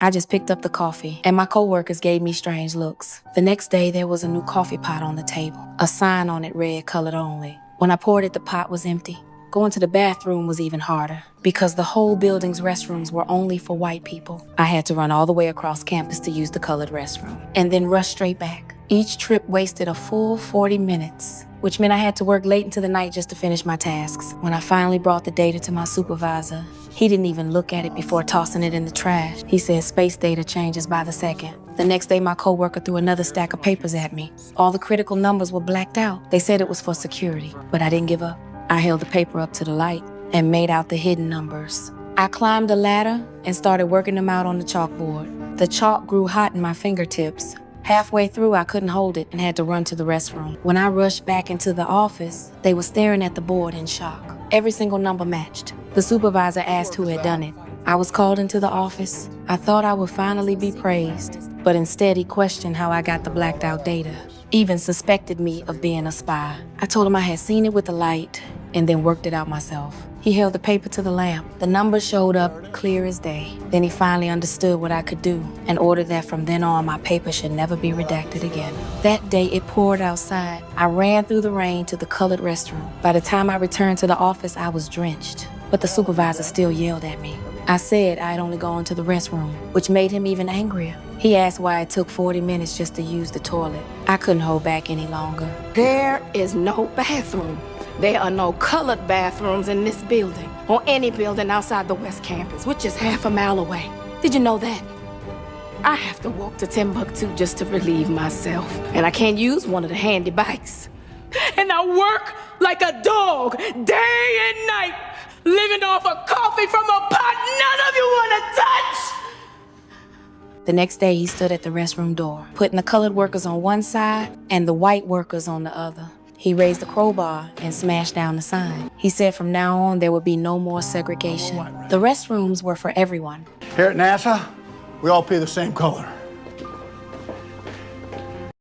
I just picked up the coffee, and my coworkers gave me strange looks. The next day, there was a new coffee pot on the table. A sign on it read colored only. When I poured it, the pot was empty. Going to the bathroom was even harder because the whole building's restrooms were only for white people. I had to run all the way across campus to use the colored restroom and then rush straight back. Each trip wasted a full 40 minutes, which meant I had to work late into the night just to finish my tasks. When I finally brought the data to my supervisor, he didn't even look at it before tossing it in the trash. He said space data changes by the second. The next day, my coworker threw another stack of papers at me. All the critical numbers were blacked out. They said it was for security, but I didn't give up. I held the paper up to the light and made out the hidden numbers. I climbed a ladder and started working them out on the chalkboard. The chalk grew hot in my fingertips. Halfway through, I couldn't hold it and had to run to the restroom. When I rushed back into the office, they were staring at the board in shock. Every single number matched. The supervisor asked who had done it. I was called into the office. I thought I would finally be praised, but instead he questioned how I got the blacked out data, even suspected me of being a spy. I told him I had seen it with the light and then worked it out myself. He held the paper to the lamp. The numbers showed up clear as day. Then he finally understood what I could do and ordered that from then on my paper should never be redacted again. That day it poured outside. I ran through the rain to the colored restroom. By the time I returned to the office, I was drenched, but the supervisor still yelled at me. I said I had only gone to the restroom, which made him even angrier. He asked why it took 40 minutes just to use the toilet. I couldn't hold back any longer. There is no bathroom. There are no colored bathrooms in this building or any building outside the West Campus, which is half a mile away. Did you know that? I have to walk to Timbuktu just to relieve myself, and I can't use one of the handy bikes. And I work like a dog day and night, living off of coffee from a pot none of you want to touch. The next day, he stood at the restroom door, putting the colored workers on one side and the white workers on the other. He raised the crowbar and smashed down the sign. He said from now on, there would be no more segregation. The restrooms were for everyone. Here at NASA, we all pee the same color.